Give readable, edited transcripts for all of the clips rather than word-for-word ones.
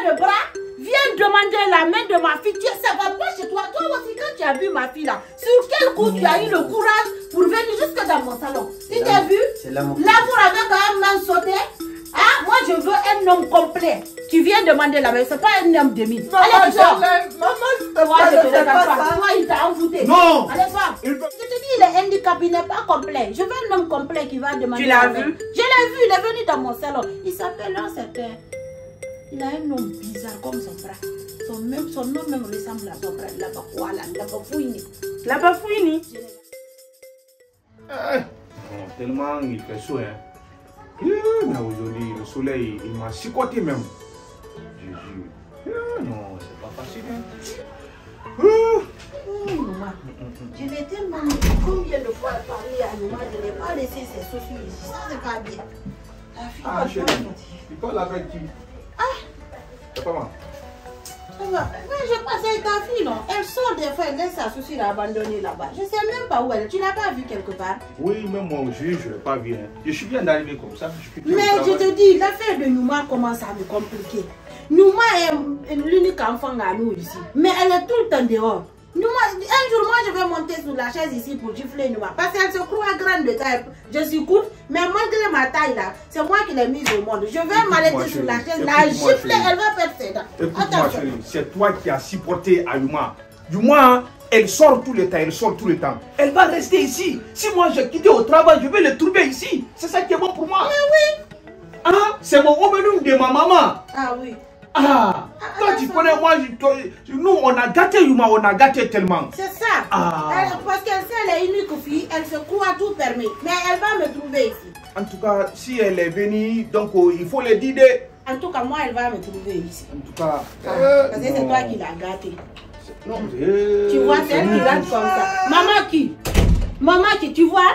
pas de bras, viens demander la main de ma fille. Ça va pas chez toi. Toi aussi, quand tu as vu ma fille là, sur quel coup tu as eu le courage pour venir jusque dans mon salon? Tu t'as vu? Là, vous avez quand même main sauté. Ah, moi je veux un homme complet. Tu viens demander la main, c'est pas un homme demi. Allez, Maman, toi, il t'a envoûté. Non. Allez, voir. Je te dis, il est handicapé, il n'est pas complet. Je veux un homme complet qui va demander. Tu l'as la main. vu? Je l'ai vu, il est venu dans mon salon. Il s'appelle un certain. Il a un nom bizarre comme son frère. Son nom même ressemble à son frère. La Bafouini. La Bafouini? Tellement il fait chaud, hein. Mais aujourd'hui, le soleil, il m'a chicoté même. Je jure. Non, c'est pas facile. Maman, je l'ai tellement combien de fois parlé à Nouma, je n'ai pas laissé ses chaussures ici. Ça, c'est pas bien. La fille, Ah, chérie, tu parles avec qui? Ah, C'est pas mal. ça va. Mais je passais ta fille, non? Elle sort des fois, elle laisse sa chaussure abandonnée là-bas. Je sais même pas où elle est. Tu l'as pas vue quelque part? Oui, même moi aussi, je ne l'ai pas vu. Hein. Je suis bien d'arriver comme ça. Mais je te dis, l'affaire de Nouma commence à me compliquer. Nouma est l'unique enfant à nous ici. Mais elle est tout le temps dehors. Nouma, un jour, moi, je vais monter sur la chaise ici pour gifler Nouma. Parce qu'elle se croit grande de taille. Je suis courte, mais malgré ma taille là, c'est moi qui l'ai mise au monde. Je vais m'arrêter sur la chaise, la gifler, elle va perdre ses dents. Écoute-moi, chérie, c'est toi qui as supporté Ayuma. Yuma, elle sort tout le temps, elle sort tout le temps. Elle va rester ici. Si moi je quitte au travail, je vais le trouver ici. C'est ça qui est bon pour moi. Mais oui. Ah, c'est mon homme de ma maman. Ah oui. Ah, toi tu connais moi, nous on a gâté Yuma, on a gâté tellement. C'est ça. Ah. Parce qu'elle sait, elle est unique fille, elle se croit tout permis. Mais elle va me trouver ici. En tout cas, si elle est venue, donc il faut le dire. En tout cas, moi, elle va me trouver ici. En tout cas, Parce que c'est toi qui l'as gâtée. Non, tu vois, c'est elle qui gâte comme ça. Maman qui? Maman qui, tu vois?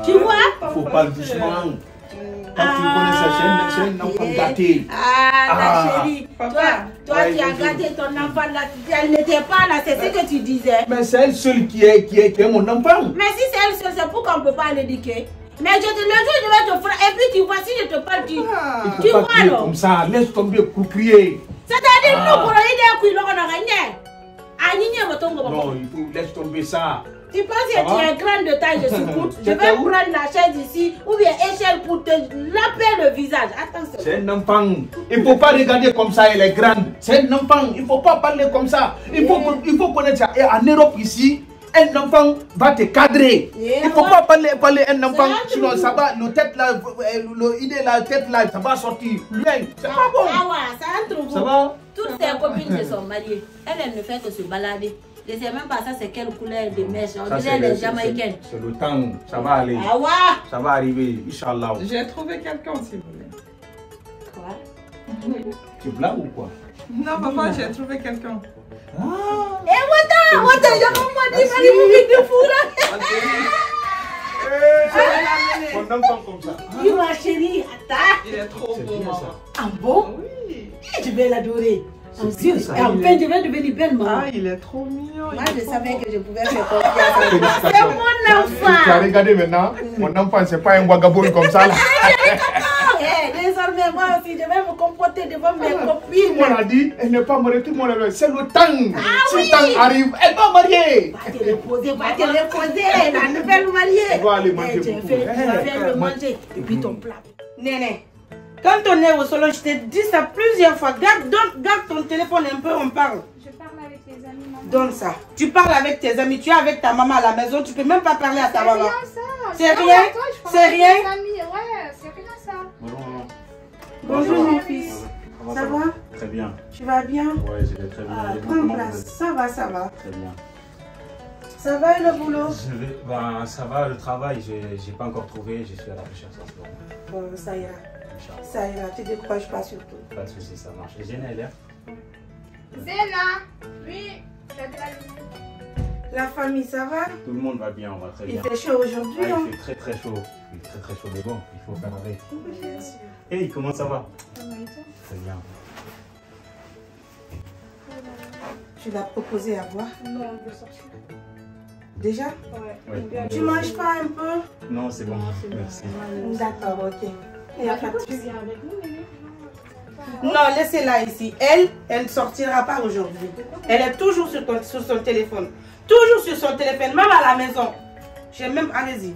Tu vois? Il faut pas doucement. Quand tu connais ça, c'est un enfant gâté. Ah, la chérie. Toi, tu as gâté ton enfant là. Elle n'était pas là, c'est ce que tu disais. Mais c'est elle seule qui est mon enfant. Mais si c'est elle seule, c'est pour qu'on ne peut pas l'éduquer. Mais le jour, je vais te faire. Et puis tu vois, si je te parle, tu vois alors. Comme ça, laisse tomber pour crier. C'est-à-dire, nous, pour aider à couiller, on a gagné. Non, il faut laisse tomber ça. Tu penses que tu es grande de taille, je suis courte. Je vais prendre la chaise ici ou bien échelle pour te laper le visage. Attention. C'est un enfant. Il ne faut pas regarder comme ça, elle est grande. C'est un enfant. Il ne faut pas parler comme ça. Il faut connaître ça. Et en Europe ici, un enfant va te cadrer. Il ne faut pas parler un enfant. Sinon, ça va, la tête là, ça va sortir. C'est pas bon. Ah ouais, ça entre vous. Ça va? Toutes ses copines se sont mariées. Elle ne fait que se balader. Je ne sais même pas ça, c'est quelle couleur de mèche. On dirait les Jamaïcaines. C'est le temps, ça va aller. Ah ouais. Ça va arriver, Inch'Allah. J'ai trouvé quelqu'un si vous voulez. Quoi? Tu blagues ou quoi? Non, papa, j'ai trouvé quelqu'un. Eh, Wata, il y a maman dit, il de fou là. Mon enfant comme ça. Dis ma chérie, attends. Il est trop beau, maman. Ah bon? Oui. Je vais l'adorer. Enfin, je vais devenir belle maman. Ah, il est trop mignon. Moi, je savais que je pouvais faire confiance. C'est mon enfant. Tu as regardé maintenant? Mon enfant, c'est pas un vagabond comme ça là. Désormais, moi aussi, je vais me comporter devant mes copines. Tout le monde a dit, elle n'est pas mariée, tout le monde a dit, c'est le temps. Oui. Ce temps arrive, elle va marier. Va te reposer, la nouvelle mariée. Elle va aller manger Tu beaucoup. vas le manger. Et puis ton plat. Néné, quand on est au salon, je t'ai dit ça plusieurs fois. Garde ton téléphone un peu, on parle. Je parle avec les amis, maman. Donne ça. Tu parles avec tes amis, tu es avec ta maman à la maison, tu peux même pas parler à ta maman. C'est rien ça. C'est rien? C'est rien? Ouais, c'est rien ça. Bonjour mon fils. Ça va? Très bien. Tu vas bien? Ouais, je vais très bien. Ah, prends place. Ça va, ça va. Très bien. Ça va et le boulot? Ben, ça va, le travail, j'ai pas encore trouvé, je suis à la recherche en ce moment. Bon, ça ira. Inch'Allah. Ça ira, tu décroches pas surtout. Pas de soucis, ça marche. Et Zéna, elle est là? Zéna. Oui, j'ai de la lumière. La famille, ça va? Tout le monde va bien, on va très bien. Il fait chaud aujourd'hui, Ouais, hein? il fait très chaud. Il fait très chaud, mais bon, il faut faire avec. Oui, bien sûr. Hey, comment ça va? Ça va et toi? Très bien. Tu l'as proposé à boire? Non, on veut sortir. Déjà? Ouais. Ouais. Tu manges pas un peu? Non, c'est bon. Non, c'est bon. Merci. D'accord, ok. Il n'y a pas de Tu souci. viens avec nous, Néné? Non, laissez-la ici. Elle ne sortira pas aujourd'hui. Elle est toujours sur son téléphone. Toujours sur son téléphone, même à la maison. J'ai même... Allez-y.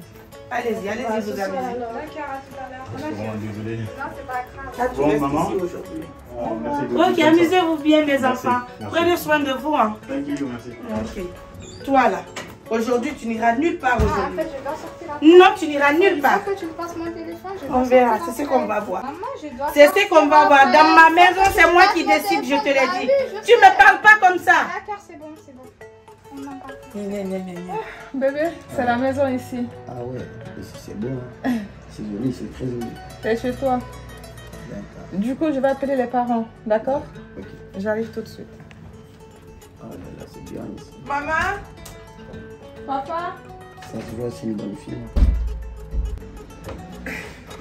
Allez-y, allez-y, vous amusez. D'accord, à tout à l'heure. Je suis vraiment désolé. Non, c'est pas grave. Ah, tu Bon, restes maman. ici aujourd'hui. Oh, merci beaucoup. Ok, amusez-vous bien, mes Merci, enfants. merci. Prenez soin de vous. Hein. Thank you, merci. Ok. Toi, là. Aujourd'hui, tu n'iras nulle part Ah, en aujourd'hui. fait, je dois sortir la Non, tu n'iras nulle Il part. faut que tu me passes mon téléphone. Je dois On verra, sortir c'est ce après. qu'on va voir. Maman, je dois C'est ce sortir qu'on va voir. après. Dans ma Il faut maison, que c'est tu moi passes qui mon décide, je te l'ai téléphone. dit. Ah oui, je Tu sais. me parles pas comme ça. D'accord, c'est bon, c'est bon. On m'en parle. Bébé, c'est la maison ici. Ah ouais, ici c'est beau. Hein. C'est joli, c'est très joli. C'est chez toi. D'accord. Du coup, je vais appeler les parents, d'accord? Ok. J'arrive tout de suite. Ah là là, c'est bien ici. Maman, Papa? Ça se voit, c'est une bonne fille.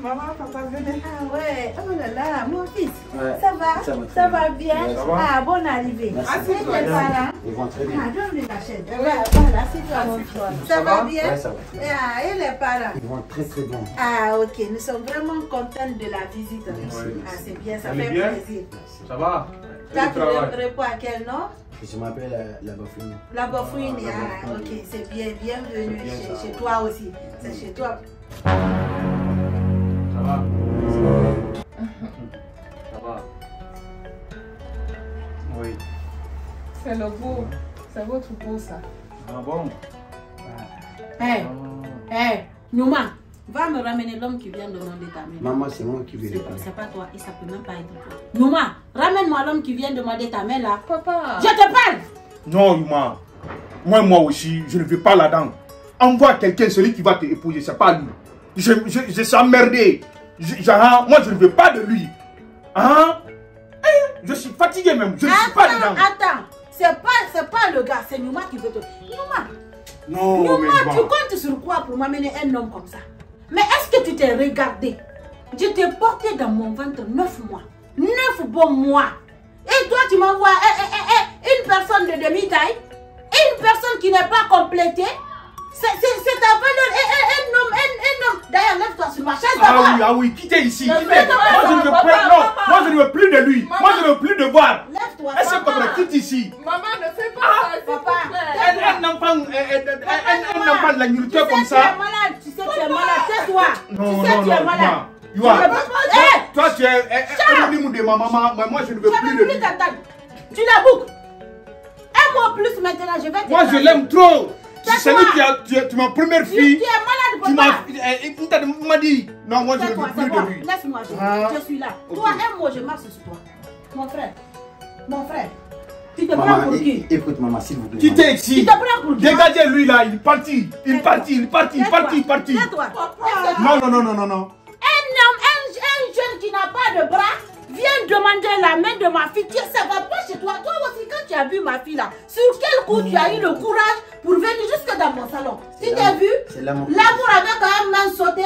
maman, papa, venez. Ah ouais, oh là là, mon fils. Ouais. Ça va? Ça va très Ça bien. va bien? Ouais, ça va. Ah, bonne arrivée. Merci. Et tes parents? Ils vont très Ah, bien. donne-lui la chaise. Voilà, c'est toi, mon fils. Ça va bien? Ouais, ça va. Ah, et les parents? Ils vont très très bien. Ah, ok, nous sommes vraiment contents de la visite. Merci. Ah, c'est bien, ça Elle est fait bien? plaisir. Merci. Ça va? Toi, Et tu le travail? réponds à quel nom? Je m'appelle la Bafouine. La Bafouine. Ah, la Ah, Bafouine. ok, c'est bien, bienvenue C'est bien ça. chez toi aussi. C'est chez toi. Ça va? Ça va? Oui. C'est le beau. C'est votre beau, ça. Ah bon? Hé, Ah. hé, Nouma, va me ramener l'homme qui vient demander ta main. Maman, c'est moi qui vais les parler. C'est pas toi et ça peut même pas être toi. Nouma, ramène-moi l'homme qui vient demander ta main là. Papa! Je te parle! Non, Yuma. Moi aussi, je ne vais pas là-dedans. Envoie quelqu'un, celui qui va te épouser, c'est pas lui. Je suis emmerdé. Moi, je ne veux pas de lui. Hein? Je suis fatigué même. Je ne suis pas dedans. Attends, c'est pas le gars, c'est Nouma qui veut te. Nouma, Non, Nouma, mais tu bon. comptes sur quoi pour m'amener un homme comme ça? Mais est-ce que tu t'es regardé? Je t'ai porté dans mon ventre 9 mois. 9 bons mois. Et toi, tu m'envoies une personne de demi-taille, une personne qui n'est pas complétée. C'est ta valeur. Un homme. D'ailleurs, lève-toi sur ma chaise d'abord. Ah oui, quittez ici. Non, Quittez. non, Moi, je ne veux plus, non. Moi, je ne veux plus de lui. Moi, je ne veux plus de voir. Lève-toi. Est-ce que papa. tu quittes ici? Maman, ne fais pas ça, s'il papa. vous plaît. Un enfant de la nourriture comme Tu sais, tu es ça. malade. Tu sais, tu es malade. Tais-toi. Non, Tu sais, non, tu es non. malade. Yoa, Hé! toi, tu es anonyme de ma maman. Moi, je ne veux Tu plus n'as de plus lui. ta table. Tu la boucles. Un mot plus maintenant, je vais te Moi, je taper. l'aime trop. Tais-toi. C'est lui tu es ma première Tu fille. es Tu malade, papa. m'as dit. Non, moi, je ne Tais-toi, veux c'est plus bon. de lui. Laisse-moi, Ah. je suis là. Ok. Toi, un mot, je marche sur toi. Mon frère. Tu te prends Maman, pour qui? écoute maman, s'il vous plaît. Quittez Tu ici. te prends pour qui? Dégagez lui là, il est parti. Il est parti. Tais-toi. Non. Un jeune qui n'a pas de bras vient demander la main de ma fille. Ça va pas chez toi. Toi aussi, quand tu as vu ma fille là, sur quel coup tu as eu le courage pour venir jusque dans mon salon? Tu t'as vu? C'est l'amour. L'amour avec un main sauté.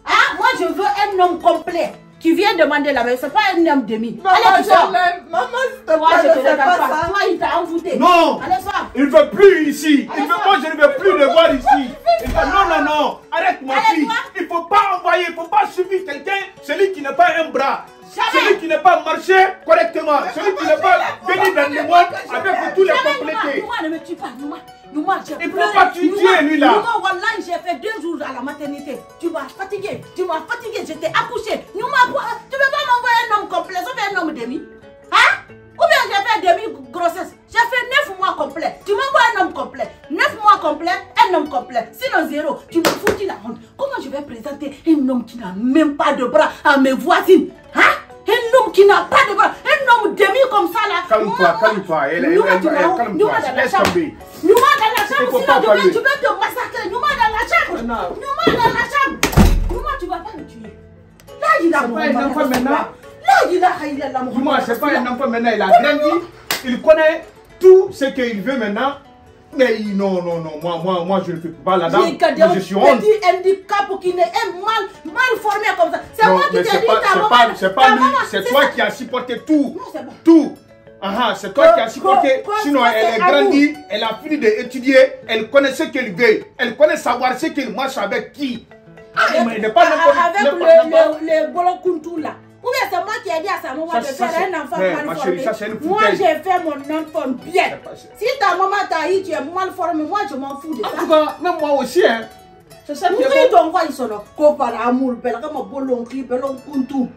Ah, moi je veux un homme complet qui vient demander la main. C'est pas un homme demi. Maman, Allez, tu sors. je l'aime. Maman, s'il te Toi, je plaît, te ne fais regarde pas pas. ça. Toi, il t'a envoûté. Non. Allez, sors. Il ne veut plus ici. Allez-toi. Moi, je ne veux plus le voir ici. Il dit, non. Arrête ma fille. Allez-toi. Il ne faut pas envoyer, il ne faut pas suivre quelqu'un, celui qui n'a pas un bras. Jamais. Celui qui n'a pas marché correctement. Celui qui n'a pas venu dans le monde avec tous les complétés. Nouma, ne me tue pas. Nouma, j'ai Il faut pleuré. pas tuer Nouma, lui, là. Nouma, wallahi, j'ai fait 2 jours à la maternité. Tu m'as fatigué. J'étais accouchée. Nouma, tu ne veux pas m'envoyer un homme complet, sauf un homme demi? Hein? Ou bien j'ai fait demi-grossesse. J'ai fait 9 mois complets. Tu m'envoies un homme complet. 9 mois complets, un homme complet. Sinon 0. Tu me foutis la honte. Comment je vais présenter un homme qui n'a même pas de bras à mes voisines? Hein? Un homme qui n'a pas de bras. Un homme demi comme ça là. Calme-toi. Nouma, dans la Laisse chambre. tomber. Nouma dans la Il chambre, faut sinon pas parler. tu vas te massacrer. Nouma dans la chambre. Non. Nouma dans la chambre. Nouma, tu vas pas me tuer. Là, il a C'est pas un enfant maintenant. Là, il a Dis-moi, c'est pas un enfant maintenant, il a grandi. Il connaît tout ce qu'il veut maintenant. Mais non, moi je ne fais pas là-dedans. Je suis honte. Petit handicap qui est mal formé comme ça. C'est Non, moi qui mais t'ai c'est dit pas, ta maman. c'est pas lui, c'est toi qui as supporté tout. Non, c'est bon. Tout. C'est toi qui as supporté. Sinon, elle est grandie, elle a fini d'étudier, elle connaît ce qu'elle veut. Elle connaît savoir ce qu'elle marche avec qui. Mais il n'est pas n'importe Avec les bolokuntu là. Ou bien c'est moi qui ai dit à sa maman de faire un enfant mal formé. Moi, foutaise. j'ai fait mon enfant bien. Si ta maman t'a dit tu es mal formé, moi, je m'en fous de ça. En tout cas, même moi aussi, hein. C'est ça qui est Oui, bon. donc, quoi, ils sont là. Ko par amour, belle, comme un bolon, belon, kuntu.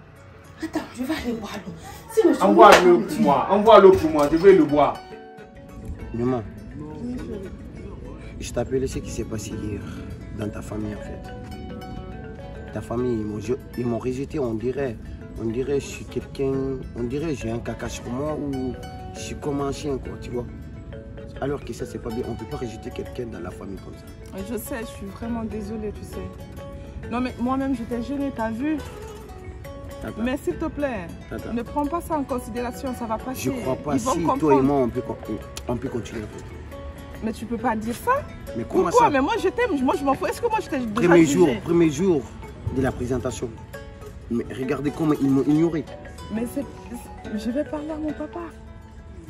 Attends, je vais aller boire l'eau. Si le Envoie-le pour moi. Envoie-le pour moi. Je vais le boire. Maman, je t'appelais ce qui s'est passé hier dans ta famille en fait. Ta famille, ils m'ont rejeté, on dirait je suis quelqu'un, on dirait j'ai un caca sur moi ou je suis comme un chien quoi, tu vois. Alors que ça c'est pas bien, on peut pas rejeter quelqu'un dans la famille comme ça. Je sais, je suis vraiment désolée, tu sais. Non mais moi-même j'étais gênée, t'as vu? Tata. Mais s'il te plaît, Tata. ne prends pas ça en considération, ça va passer. Je crois pas, Ils vont si comprendre. toi et moi on peut continuer en fait. Mais tu peux pas dire ça. Mais comment Pourquoi? ça? Mais moi je t'aime, moi je m'en fous. Est-ce que moi je t'ai déjà jugé? Premier jour de la présentation. Mais regardez comment ils m'ont ignoré. Mais je vais parler à mon papa.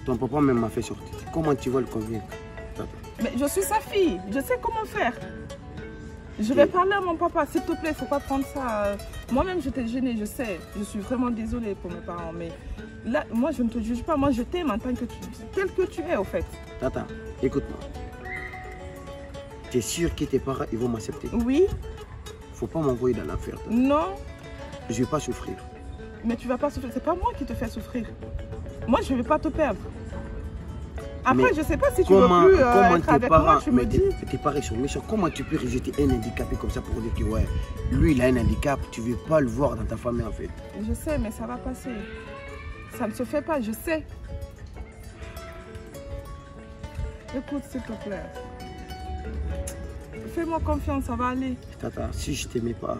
Ton papa même m'a fait sortir. Comment tu vas le convaincre? Tata. Mais je suis sa fille, je sais comment faire. Je vais parler à mon papa, s'il te plaît, il ne faut pas prendre ça. Moi-même, j'étais gênée, je sais. Je suis vraiment désolée pour mes parents. Mais là, moi, je ne te juge pas. Moi, je t'aime en tant que tel que tu es, au fait. Tata, écoute-moi. Tu es sûr que tes parents ils vont m'accepter? Oui. Faut pas m'envoyer dans l'affaire. Non. Je vais pas souffrir. Mais tu vas pas souffrir. C'est pas moi qui te fais souffrir. Moi, je ne vais pas te perdre. Après, Mais je ne sais pas si tu veux plus être avec moi, tu me dis. Tes parents sont méchants. Comment tu peux rejeter un handicapé comme ça pour dire que ouais, lui il a un handicap, tu ne veux pas le voir dans ta famille en fait? Je sais, mais ça va passer. Ça ne se fait pas, je sais. Écoute, s'il te plaît. Fais-moi confiance, ça va aller. Tata, si je t'aimais pas,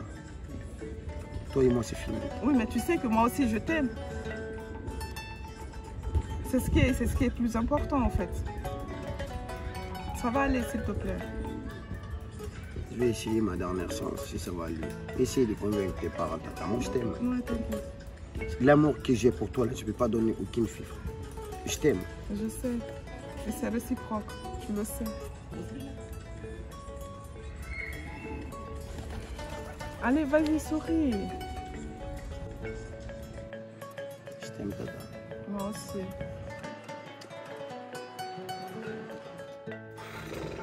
toi et moi c'est fini. Oui, mais tu sais que moi aussi je t'aime. C'est ce qui est plus important en fait. Ça va aller, s'il te plaît. Je vais essayer ma dernière chance, si ça va aller. Essaye de convaincre tes parents, Tata. Moi je t'aime. Ouais, t'inquiète. L'amour que j'ai pour toi, là, je ne peux pas donner aucune fille. Je t'aime. Je sais. Et c'est réciproque. Tu le sais. Allez, vas-y, souris. Je t'aime, Tata. Moi aussi.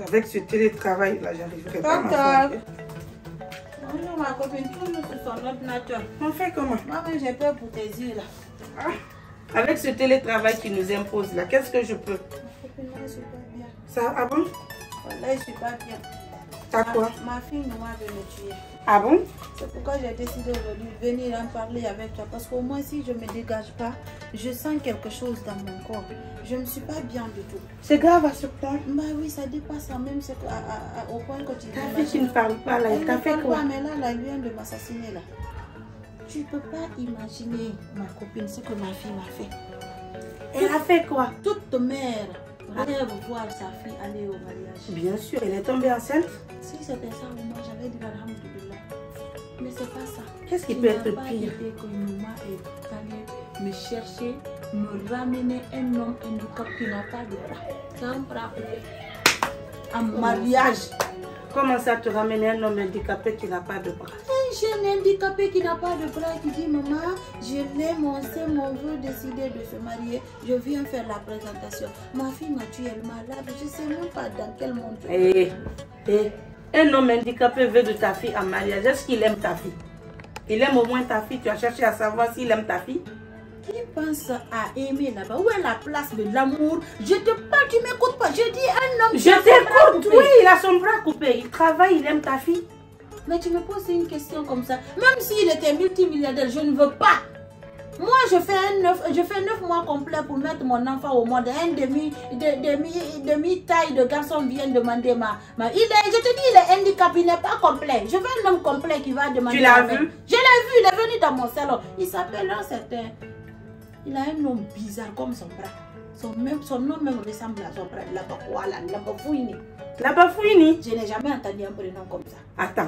Avec ce télétravail là, j'arriverai pas à m'en Docteur. sortir. Bonjour ma copine, toujours sur son ordinateur. On fait comment? Moi-même j'ai peur pour tes yeux là. Ah, avec ce télétravail qui nous impose là, qu'est-ce que je peux? Ma copine, moi je suis pas bien. Ça, ah bon? Voilà, je suis pas bien. T'as quoi? Ma fille noire veut me tuer. Ah bon? C'est pourquoi j'ai décidé aujourd'hui de venir en parler avec toi. Parce qu'au moins si je ne me dégage pas, je sens quelque chose dans mon corps. Je ne suis pas bien du tout. C'est grave à ce point? Bah oui, ça dépasse quand même au point que tu Ta fille qui ne parle pas là, elle t'a fait quoi? Mais là, elle vient de m'assassiner là. Tu ne peux pas imaginer, ma copine, ce que ma fille m'a fait. Elle a fait quoi? Toute mère rêve voir sa fille aller au mariage. Bien sûr, elle est tombée enceinte. Si c'était ça, moi j'avais dit alhamdoulilah. Mais c'est pas ça. Qu'est-ce qui peut être Il n'a pas pire? été que Nouma est allé me chercher, me ramener un homme handicapé qui n'a pas de bras. C'est un bras coupé. En mariage. Comment ça te ramène un homme handicapé qui n'a pas de bras? Un jeune handicapé qui n'a pas de bras qui dit maman, je l'aime, on veut décider de se marier, je viens faire la présentation. Ma fille m'a tué, elle est malade, je ne sais même pas dans quel monde. Un homme handicapé veut de ta fille en mariage. Est-ce qu'il aime ta fille? Il aime au moins ta fille. Tu as cherché à savoir s'il aime ta fille? Qui pense à aimer là-bas? Où est la place de l'amour? Je te parle, tu m'écoutes pas. Je dis un homme. Je t'écoute, oui, il a son bras coupé. Il travaille, il aime ta fille. Mais tu me poses une question comme ça. Même s'il était multimilliardaire, je ne veux pas. Moi, je fais 9 mois complets pour mettre mon enfant au monde. Un demi-taille de garçon vient demander je te dis, il est handicapé, il n'est pas complet. Je veux un homme complet qui va demander. Tu l'as vu? Je l'ai vu, il est venu dans mon salon. Il s'appelle un certain. Il a un nom bizarre comme son bras. Son nom même ressemble à son bras. La Bafouini. Je n'ai jamais entendu un prénom comme ça. Attends.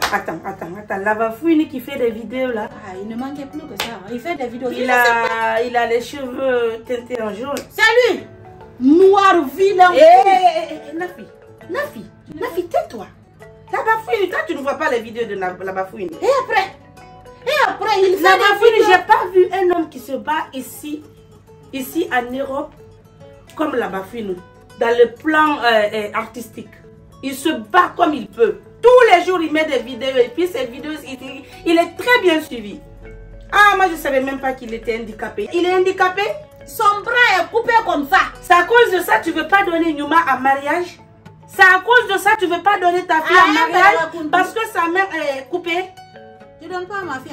La Bafouini qui fait des vidéos là. Ah, il ne manquait plus que ça. Il fait des vidéos. Il a les cheveux teintés en jaune. C'est lui. Noir, vilain. Nafi, tais-toi. La Bafouini, toi tu ne vois pas les vidéos de la Bafouini. Et après, Et après, il fait je n'ai pas vu un homme qui se bat ici en Europe, comme la Bafouine, dans le plan artistique. Il se bat comme il peut. Tous les jours, il met des vidéos et puis ces vidéos, il est très bien suivi. Ah, moi, je ne savais même pas qu'il était handicapé. Il est handicapé? Son bras est coupé comme ça. C'est à cause de ça que tu ne veux pas donner Nyouma en mariage? C'est à cause de ça que tu ne veux pas donner ta fille en mariage? Parce que sa mère est coupée? Tu ne donnes pas à ma fille.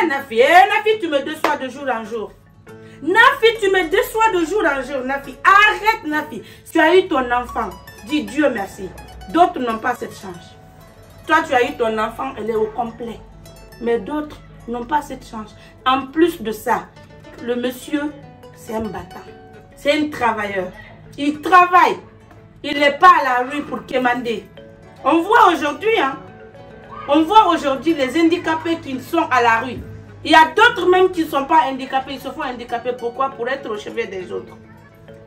Nafi, tu me déçois de jour en jour. Nafi, tu me déçois de jour en jour. Nafi, arrête Nafi. Tu as eu ton enfant. Dis Dieu merci. D'autres n'ont pas cette chance. Toi, tu as eu ton enfant, elle est au complet. Mais d'autres n'ont pas cette chance. En plus de ça, le monsieur, c'est un battant. C'est un travailleur. Il travaille. Il n'est pas à la rue pour quémander. On voit aujourd'hui, hein. On voit aujourd'hui les handicapés qui sont à la rue. Il y a d'autres même qui ne sont pas handicapés. Ils se font handicaper. Pourquoi? Pour être au chevet des autres.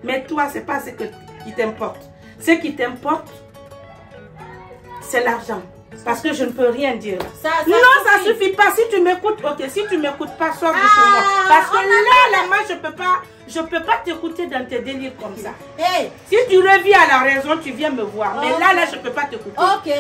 Mais toi, ce n'est pas ce qui t'importe. Ce qui t'importe, c'est l'argent. Parce que je ne peux rien dire. Ça suffit pas. Si tu m'écoutes, ok. Si tu m'écoutes pas, sors de chez moi. Parce que là, moi, je peux pas t'écouter dans tes délires comme ça. Hey. Si tu reviens à la raison, tu viens me voir. Mais là, je ne peux pas t'écouter.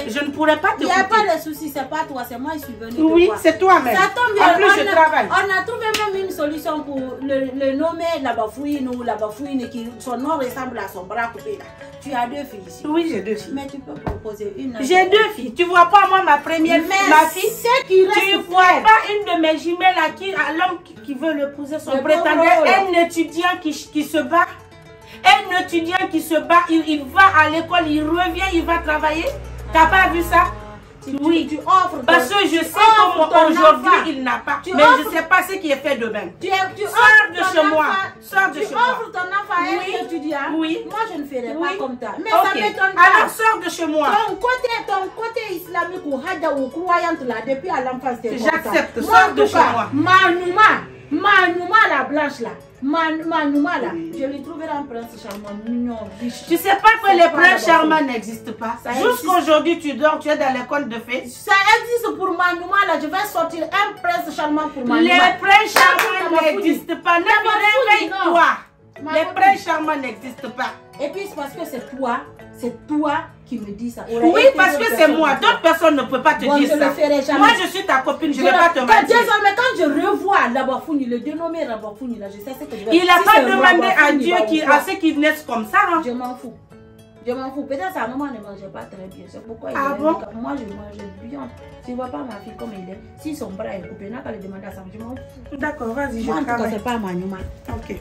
Je ne pourrais pas t'écouter. Il n'y a pas de souci, c'est pas toi, c'est moi qui suis venue. Oui, c'est toi-même. Ça tombe bien. En plus, je travaille. On a trouvé même une solution pour le nommer la Bafouine ou la Bafouine qui son nom ressemble à son bras coupé là. Tu as 2 filles ici. Oui, j'ai 2 filles. Mais tu peux proposer une. J'ai 2 filles. Tu vois pas moi ma première fille, ma fille. Tu vois pas une de mes jumelles là qui a l'homme qui veut l'épouser, son prétendant, un étudiant qui se bat. Un étudiant qui se bat, il va à l'école, il revient, il va travailler. T'as pas vu ça? Oui, tu offres. Parce que je sais qu'aujourd'hui il n'a pas. Mais je ne sais pas ce qui est fait demain. Sors de chez moi. Sors de chez moi. Tu offres ton enfant à un étudiant. Oui. Moi je ne ferai pas comme ça. Mais ça m'étonne pas. Alors sors de chez moi. Ton côté islamique ou hada ou croyante là, depuis à l'enfance c'est comme ça. J'accepte. Sors de chez moi. Manouma la blanche là. Manouma là, je lui trouverai un prince charmant, mignon, riche. Tu sais pas que les princes charmants n'existent pas. Jusqu'aujourd'hui tu dors, tu es dans les contes de fées. Ça existe pour Manouma là, je vais sortir un prince charmant pour Manouma. Les princes charmants n'existent pas. Réveille-toi. Les princes charmants n'existent pas. Et puis c'est parce que c'est toi qui me dis ça. Oui, parce que c'est moi. D'autres personnes ne peuvent pas te dire ça. Moi, je suis ta copine, je ne vais pas te mentir. Désormais, quand je revois Labafouni, le dénommé Labafouni, là, je sais ce que je vais faire. Il n'a pas demandé à Dieu à ce qu'il naisse comme ça. Hein. Je m'en fous. Je m'en fous. Peut-être sa maman ne mangeait pas très bien. C'est pourquoi il est handicapé. Moi, je mange bien. Tu ne vois pas ma fille comme elle est. Si son bras est coupé, il n'a qu'à le demander à sa maman. Je m'en fous. D'accord, vas-y, je travaille. travaille. En tout cas, c'est pas Manouma. Ok.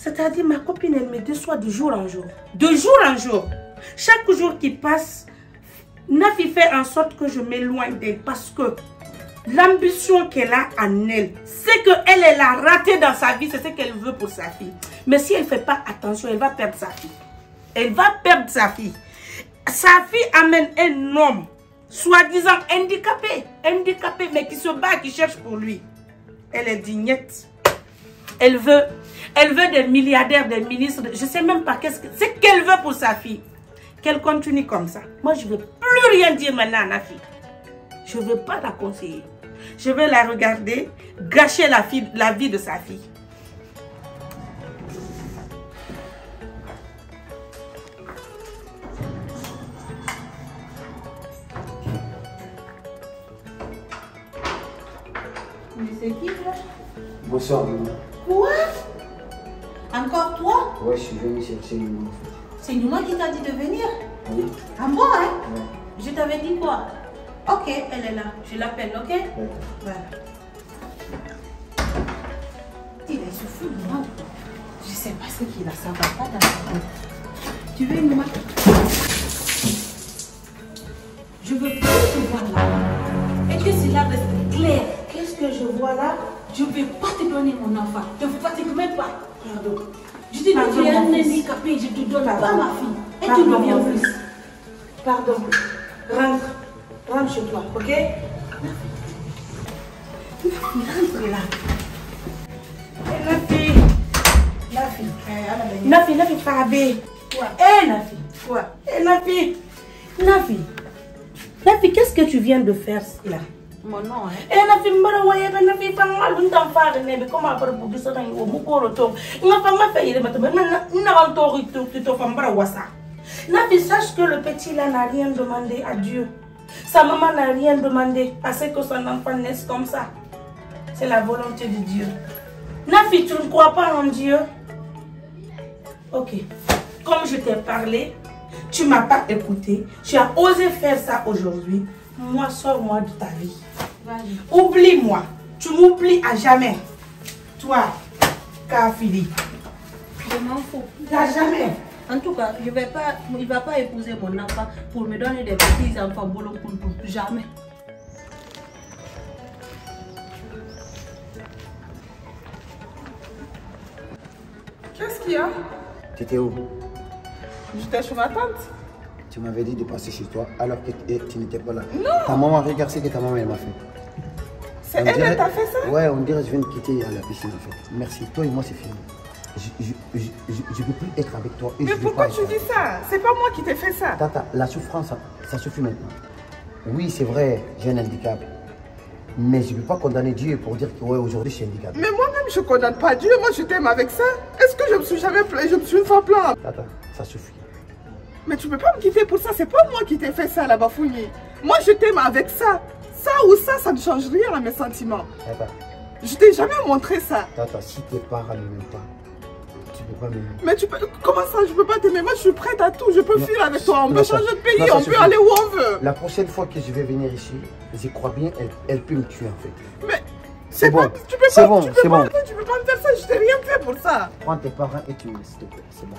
C'est-à-dire, ma copine, elle me déçoit de jour en jour. De jour en jour. Chaque jour qui passe, Nafi fait en sorte que je m'éloigne d'elle. Parce que l'ambition qu'elle a en elle, c'est qu'elle a raté dans sa vie, c'est ce qu'elle veut pour sa fille. Mais si elle ne fait pas attention, elle va perdre sa fille. Elle va perdre sa fille. Sa fille amène un homme, soi-disant handicapé, mais qui se bat, qui cherche pour lui. Elle est dignette. Elle veut des milliardaires, des ministres. Je ne sais même pas ce qu'elle veut pour sa fille. Qu'elle continue comme ça. Moi, je ne veux plus rien dire maintenant à ma fille. Je ne veux pas la conseiller. Je vais la regarder, gâcher la vie de sa fille. Mais c'est qui là? Bonsoir, maman. Quoi? Encore toi? Ouais, je suis venu chercher Nyouma en fait. C'est Nyouma qui t'a dit de venir? Oui. Ah bon, hein? Ouais. Je t'avais dit quoi? Ok, elle est là. Je l'appelle, ok? Ouais. Voilà. Il est soufflé de moi. Je sais pas ce qu'il a, ça va pas dans la tête. Tu veux Nyouma? Je veux plus te voir là. Et que cela reste clair. Qu'est-ce que je vois là? Je ne vais pas te donner mon enfant. Je ne fatigue même pas. Pardon. Je te dis que tu es un handicapé, je te donne pas ma fille. Et tu reviens plus. Pardon. Rentre. Rentre chez toi, ok? Rentre là. Nafi, Nafi, Fabé. Quoi? Nafi. Quoi? Nafi. Nafi, qu'est-ce que tu viens de faire là? Mon nom, hein? Et Nafi, Nafi, comment après pour que ça n'aille au bout pour le tour? Il n'a pas fait, il n'a Nafi, sache que le petit là n'a rien demandé à Dieu. Sa maman n'a rien demandé à ce que son enfant naisse comme ça. C'est la volonté de Dieu. Nafi, tu ne crois pas en Dieu? Ok. Comme je t'ai parlé, tu ne m'as pas écouté. Tu as osé faire ça aujourd'hui. Moi, sors-moi de ta vie. Oublie-moi. Tu m'oublies à jamais. Toi, Kafili. Je m'en fous. À jamais. En tout cas, il ne va pas épouser mon enfant pour me donner des petits enfants boulot pour jamais. Qu'est-ce qu'il y a? Tu étais où? J'étais chez ma tante. Tu m'avais dit de passer chez toi alors que tu n'étais pas là. Non. Ta maman, regarde ce que ta maman elle m'a fait. C'est elle qui t'a fait ça? Ouais, on dirait que je viens de quitter à la piscine en fait. Merci, toi et moi c'est fini. Je ne peux plus être avec toi. Et mais pourquoi tu dis ça? C'est pas moi qui t'ai fait ça. Tata, la souffrance, ça suffit maintenant. Oui, c'est vrai, j'ai un handicap. Mais je ne peux pas condamner Dieu pour dire que ouais, aujourd'hui je suis handicapé. Mais moi-même, je ne condamne pas Dieu. Moi, je t'aime avec ça. Est-ce que je me suis jamais plaint? Je me suis une fois plaint. Tata, ça suffit. Mais tu ne peux pas me quitter pour ça. C'est pas moi qui t'ai fait ça, la bafouille. Moi, je t'aime avec ça. Ça ou ça ne change rien à mes sentiments. Tata. Je t'ai jamais montré ça. Tata, si tes parents ne m'aiment pas, tu peux pas m'aimer. Mais tu peux... Comment ça, je peux pas t'aimer? Moi, je suis prête à tout. Je peux fuir avec toi. On peut changer de pays. Non, on peut aller où on veut. La prochaine fois que je vais venir ici, je crois bien, elle peut me tuer en fait. Mais c'est bon. Tu peux c'est pas, bon, c'est bon. Tu peux pas me faire ça. Je t'ai rien fait pour ça. Prends tes parents et tu me laisses, s'il te plaît. C'est bon.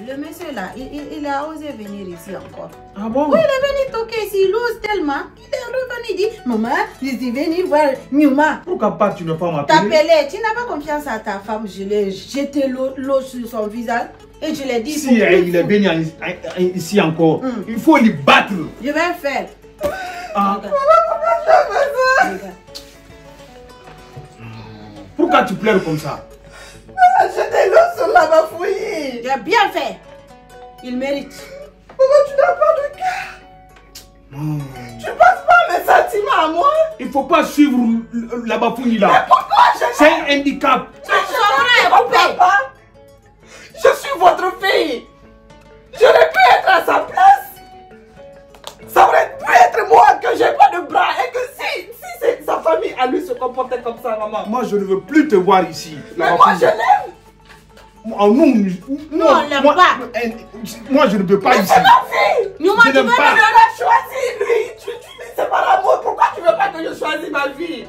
Le monsieur là, il a osé venir ici encore. Ah bon? Oui, il est venu toquer ici, il ose tellement. Il est revenu, il dit, maman, je suis venu voir Numa. Pourquoi pas tu ne pas m'appeler? T'appeler, tu n'as pas confiance à ta femme. Je l'ai jeté l'eau sur son visage et je l'ai dit. Si il est venu ici encore, il faut lui battre. Je vais faire. Ah. Regarde. Pourquoi tu pleures comme ça? Jeter l'eau sur la bafouille. J'ai bien fait. Il mérite. Maman, tu n'as pas de cœur. Tu passes pas mes sentiments à moi. Il faut pas suivre la bafouille là. Mais pourquoi c'est un handicap. Papa, je suis votre fille. J'aurais pu être à sa place. Ça aurait pu être moi que j'ai pas de bras et que si sa famille à lui se comportait comme ça, maman. Moi, je ne veux plus te voir ici. Mais moi, je l'aime. Non, on l'aime pas. Moi, je ne peux pas mais ici. c'est ma fille. Nous, je n'aime pas. Tu l'as choisi, lui. Tu dis c'est par amour. Pourquoi tu veux pas que je choisisse ma vie?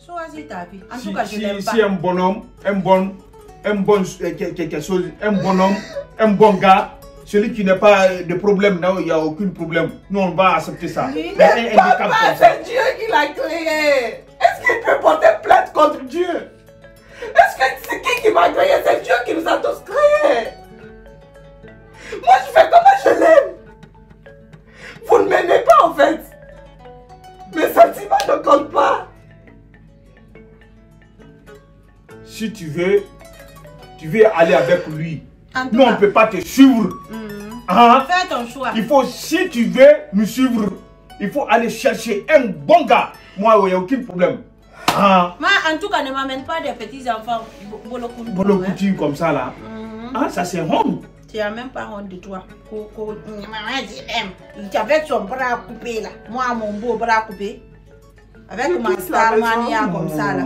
Choisis ta vie. En tout cas, je l'aime pas. Si un bonhomme, quelque chose, un bonhomme, un bon gars, celui qui n'a pas de problème, là, il n'y a aucun problème. Nous, on va accepter ça. Oui. Mais papa, c'est Dieu qui l'a créé. Est-ce qu'il peut porter plainte contre Dieu? Est-ce que c'est qui m'a créé? C'est Dieu qui nous a tous créés. Moi, je fais comme je l'aime. Vous ne m'aimez pas, en fait. Mes sentiments ne comptent pas. Si tu veux aller avec lui. Nous, on cas, ne peut pas te suivre. Hein? Fais ton choix. Il faut, si tu veux me suivre, il faut aller chercher un bon gars. Moi, il n'y a aucun problème. Ah. Moi, en tout cas, ne m'amène pas des petits enfants Bolokouti comme ça là. Ah, ça c'est honte. Tu n'as même pas honte de toi. Avec son bras coupé là. Moi, mon beau bras coupé. Avec ma starmania comme ça là.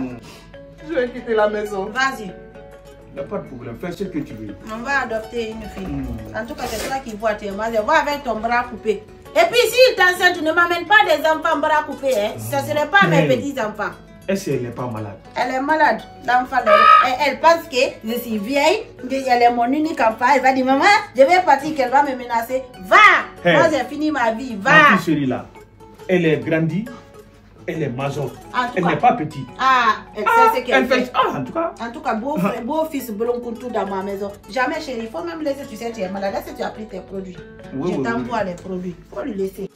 Je vais quitter la maison. Vas-y. Il n'y a pas de problème, fais ce que tu veux. On va adopter une fille. En tout cas, c'est toi qui vois tes masses. Va avec ton bras coupé. Et puis, si t'enceinte, tu ne m'amènes pas des enfants bras coupés. Hein. Ce ne serait pas mes petits enfants. Est-ce qu'elle n'est pas malade? Elle est malade. L'enfant, elle pense que je suis vieille, qu'elle est mon unique enfant. Elle va dire, maman, je vais partir, qu'elle va me menacer. Va! Hey. Moi, j'ai fini ma vie. Va! Ma fille chérie là, elle est grandie, elle est majeure. Elle n'est pas petite. Ah, elle sait ce qu'elle fait. Ah, en tout cas. En tout cas, beau fils, Bolonkuntu dans ma maison. Jamais chérie, il faut même laisser, tu sais, tu es malade. Là, si tu as pris tes produits. Oui, je oui, t'envoie oui. les produits. Il faut lui laisser.